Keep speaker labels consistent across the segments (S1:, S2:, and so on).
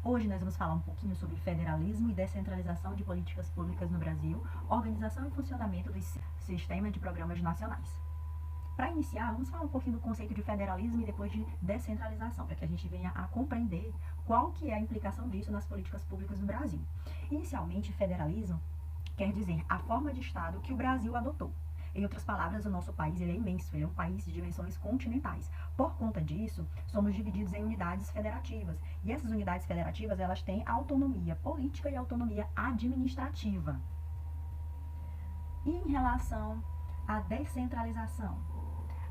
S1: Hoje nós vamos falar um pouquinho sobre federalismo e descentralização de políticas públicas no Brasil, organização e funcionamento do sistema de programas nacionais. Para iniciar, vamos falar um pouquinho do conceito de federalismo e depois de descentralização, para que a gente venha a compreender qual que é a implicação disso nas políticas públicas no Brasil. Inicialmente, federalismo quer dizer a forma de Estado que o Brasil adotou. Em outras palavras, o nosso país ele é imenso, ele é um país de dimensões continentais. Por conta disso, somos divididos em unidades federativas. E essas unidades federativas, elas têm autonomia política e autonomia administrativa. E em relação à descentralização?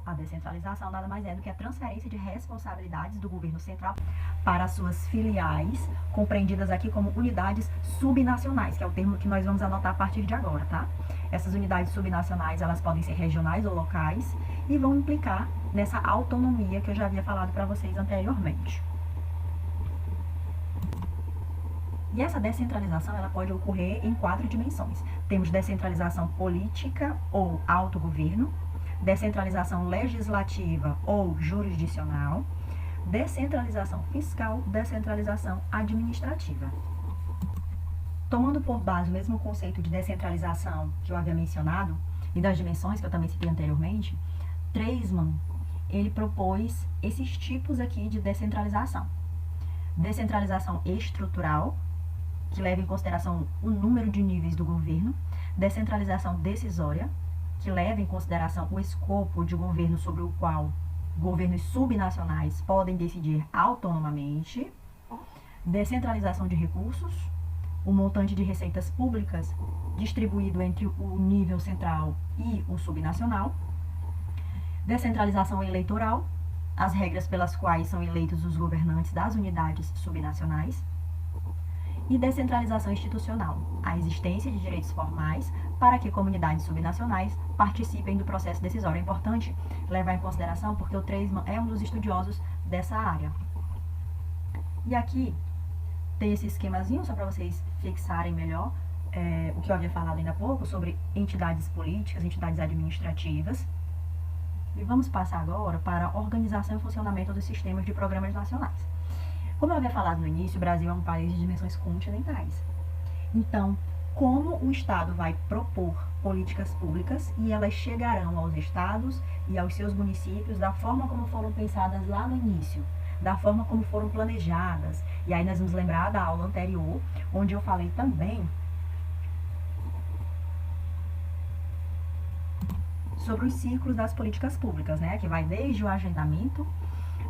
S1: A descentralização nada mais é do que a transferência de responsabilidades do governo central para as suas filiais, compreendidas aqui como unidades subnacionais, que é o termo que nós vamos anotar a partir de agora, tá? Essas unidades subnacionais, elas podem ser regionais ou locais e vão implicar nessa autonomia que eu já havia falado para vocês anteriormente. E essa descentralização, ela pode ocorrer em 4 dimensões. Temos descentralização política ou autogoverno, descentralização legislativa ou jurisdicional, descentralização fiscal, descentralização administrativa. Tomando por base o mesmo conceito de descentralização que eu havia mencionado, e das dimensões que eu também citei anteriormente, Treisman, ele propôs esses tipos aqui de descentralização. Descentralização estrutural, que leva em consideração o número de níveis do governo, descentralização decisória, que leva em consideração o escopo de governo sobre o qual governos subnacionais podem decidir autonomamente, descentralização de recursos, o montante de receitas públicas distribuído entre o nível central e o subnacional, descentralização eleitoral, as regras pelas quais são eleitos os governantes das unidades subnacionais, e descentralização institucional, a existência de direitos formais para que comunidades subnacionais participem do processo decisório. É importante levar em consideração porque o Treisman é um dos estudiosos dessa área. E aqui tem esse esquemazinho só para vocês fixarem melhor o que eu havia falado ainda há pouco sobre entidades políticas, entidades administrativas. E vamos passar agora para a organização e funcionamento dos sistemas de programas nacionais. Como eu havia falado no início, o Brasil é um país de dimensões continentais. Então, como o Estado vai propor políticas públicas e elas chegarão aos estados e aos seus municípios da forma como foram pensadas lá no início, da forma como foram planejadas. E aí nós vamos lembrar da aula anterior, onde eu falei também sobre os ciclos das políticas públicas, né? Que vai desde o agendamento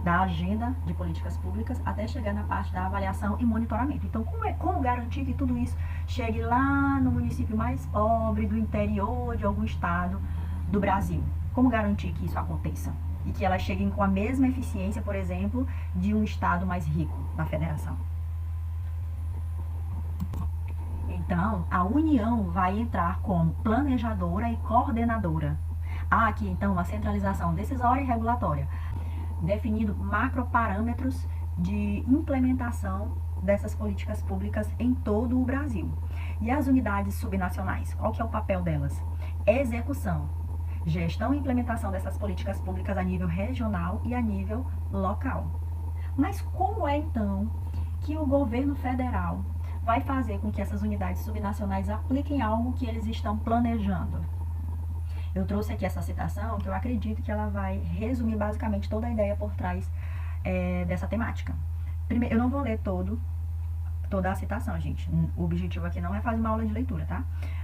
S1: da agenda de políticas públicas até chegar na parte da avaliação e monitoramento. Então, como garantir que tudo isso chegue lá no município mais pobre, do interior de algum estado do Brasil? Como garantir que isso aconteça? E que elas cheguem com a mesma eficiência, por exemplo, de um estado mais rico da federação? Então, a União vai entrar como planejadora e coordenadora. Há aqui, então, uma centralização decisória e regulatória, definindo macroparâmetros de implementação dessas políticas públicas em todo o Brasil. E as unidades subnacionais, qual que é o papel delas? Execução, gestão e implementação dessas políticas públicas a nível regional e a nível local. Mas como é, então, que o governo federal vai fazer com que essas unidades subnacionais apliquem algo que eles estão planejando? Eu trouxe aqui essa citação que eu acredito que ela vai resumir basicamente toda a ideia por trás dessa temática. Primeiro, eu não vou ler toda a citação, gente. O objetivo aqui não é fazer uma aula de leitura, tá?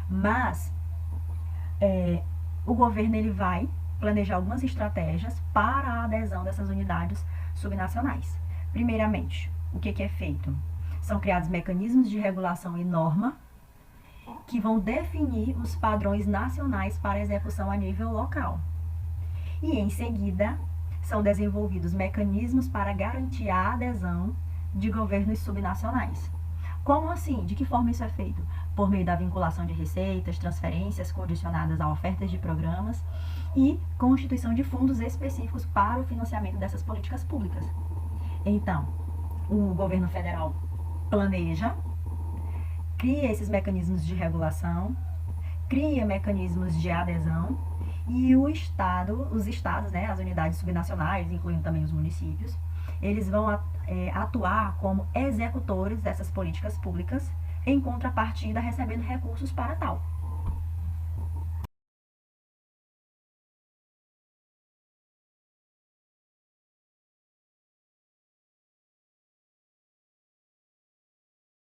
S1: Mas o governo ele vai planejar algumas estratégias para a adesão dessas unidades subnacionais. Primeiramente, o que é feito? São criados mecanismos de regulação e norma que vão definir os padrões nacionais para execução a nível local. E, em seguida, são desenvolvidos mecanismos para garantir a adesão de governos subnacionais. Como assim? De que forma isso é feito? Por meio da vinculação de receitas, transferências condicionadas a ofertas de programas e constituição de fundos específicos para o financiamento dessas políticas públicas. Então, o governo federal planeja, cria esses mecanismos de regulação, cria mecanismos de adesão e os estados, né, as unidades subnacionais, incluindo também os municípios, eles vão atuar como executores dessas políticas públicas, em contrapartida recebendo recursos para tal.